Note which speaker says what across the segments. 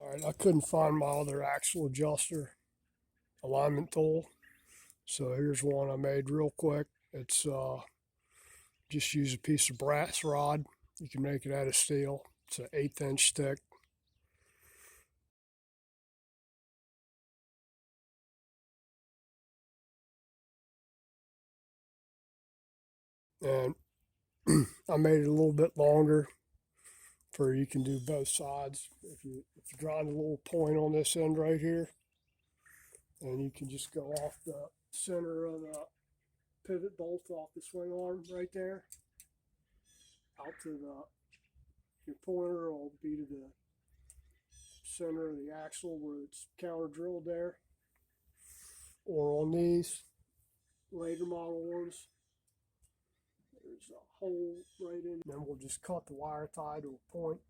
Speaker 1: Alright, I couldn't find my other axle adjuster alignment tool. So here's one I made real quick. It's just use a piece of brass rod. You can make it out of steel. It's an 1/8 inch stick. And I made it a little bit longer for you can do both sides. If you grind a little point on this end right here, and you can just go off the center of the pivot bolt off the swing arm right there out to your pointer will be to the center of the axle where it's counter drilled there, or on these later model ones there's a hole right in. Then we'll just cut the wire tie to a point,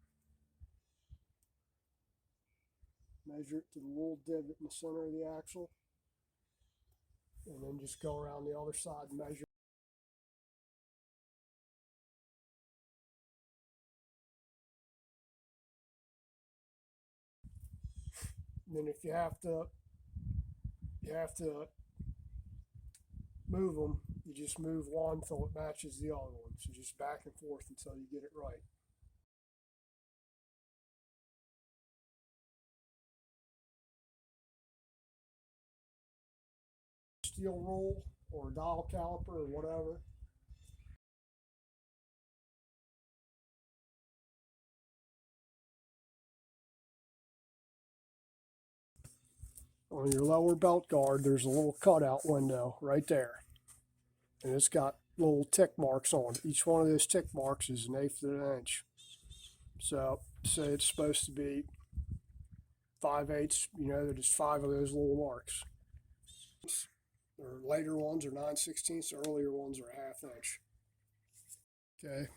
Speaker 1: measure it to the little divot in the center of the axle, and then just go around the other side and measure. And then if you have to move them, you just move one until it matches the other one. So just back and forth until you get it right. Steel rule or a dial caliper or whatever. On your lower belt guard, there's a little cutout window right there. And it's got little tick marks on it. Each one of those tick marks is 1/8 of an inch. So say it's supposed to be 5/8, you know, there's 5 of those little marks. Or later ones are 9/16, earlier ones are 1/2 inch. Okay,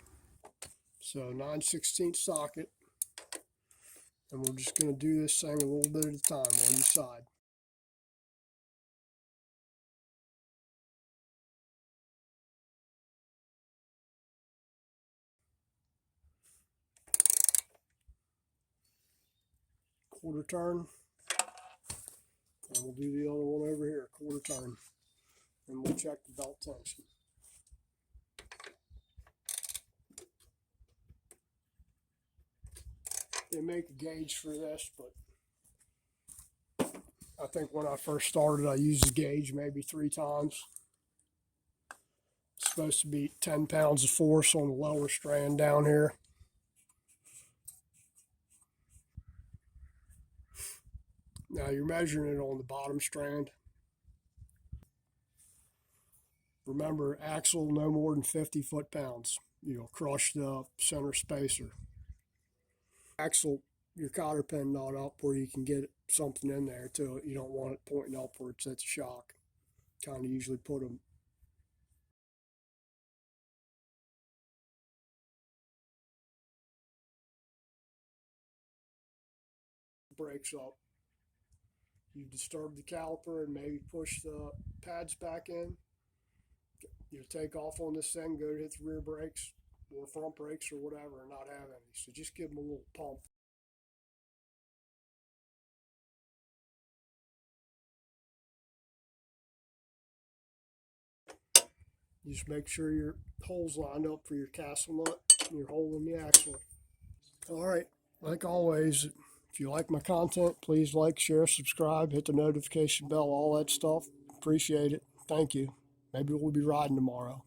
Speaker 1: so 9/16 socket. And we're just going to do this thing a little bit at a time on each side. Quarter turn, and we'll do the other one over here, quarter turn, and we'll check the belt tension. They make a gauge for this, but I think when I first started I used the gauge maybe 3 times. It's supposed to be 10 pounds of force on the lower strand down here. Now you're measuring it on the bottom strand. Remember, axle no more than 50 foot-pounds. You'll crush the center spacer. Axle your cotter pin knot up where you can get something in there too. You don't want it pointing upwards. That's a shock. Kind of usually put them. Brakes up. You disturb the caliper and maybe push the pads back in. You'll take off on this thing, go to hit the rear brakes or front brakes or whatever and not have any. So just give them a little pump. Just make sure your hole's lined up for your castle nut and your hole in the axle. Alright, like always, if you like my content, please like, share, subscribe, hit the notification bell, all that stuff. Appreciate it. Thank you. Maybe we'll be riding tomorrow.